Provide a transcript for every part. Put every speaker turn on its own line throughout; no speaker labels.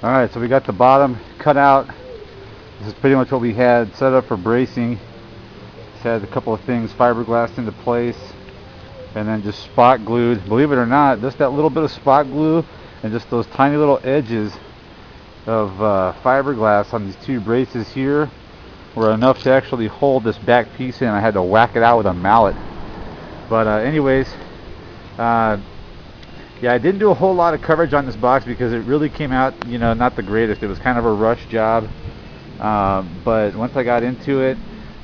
Alright, so we got the bottom cut out. This is pretty much what we had set up for bracing. Just had a couple of things fiberglassed into place and then just spot glued. Believe it or not, just that little bit of spot glue and just those tiny little edges of fiberglass on these two braces here were enough to actually hold this back piece in. I had to whack it out with a mallet. But anyways, yeah, I didn't do a whole lot of coverage on this box because it really came out, you know, not the greatest. It was kind of a rush job. But once I got into it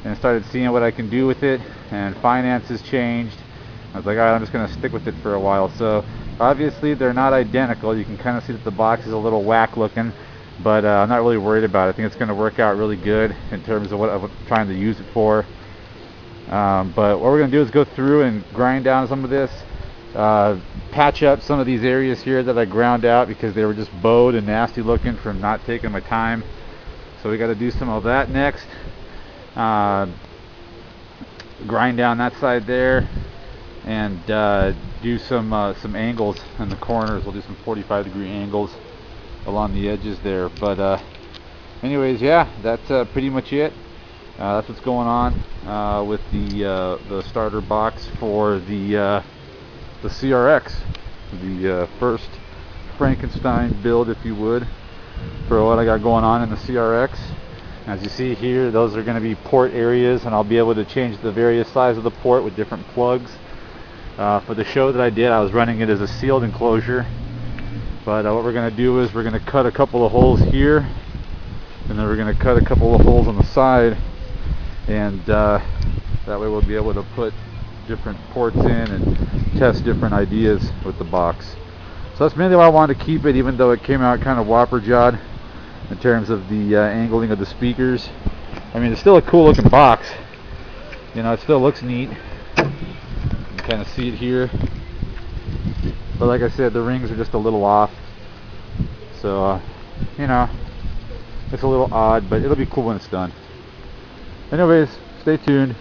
and started seeing what I can do with it, and finances changed, I was like, alright, I'm just going to stick with it for a while. So obviously they're not identical. You can kind of see that the box is a little whack looking, but I'm not really worried about it. I think it's going to work out really good in terms of what I'm trying to use it for. But what we're going to do is go through and grind down some of this, patch up some of these areas here that I ground out because they were just bowed and nasty looking from not taking my time. So we got to do some of that next. Grind down that side there and do some angles in the corners. We'll do some 45-degree angles along the edges there. But anyways, yeah, that's pretty much it. That's what's going on with the starter box for the CRX, the first Frankenstein build, if you would, for what I got going on in the CRX. As you see here, those are going to be port areas, and I'll be able to change the various size of the port with different plugs. For the show that I did, I was running it as a sealed enclosure, but what we're going to do is we're going to cut a couple of holes here, and then we're going to cut a couple of holes on the side, and that way we'll be able to put different ports in and test different ideas with the box. So that's mainly why I wanted to keep it, even though it came out kind of whopper-jawed in terms of the angling of the speakers. I mean, it's still a cool looking box, you know, it still looks neat. You can kind of see it here, but like I said, the rings are just a little off, so you know, it's a little odd, but it'll be cool when it's done. Anyways, stay tuned.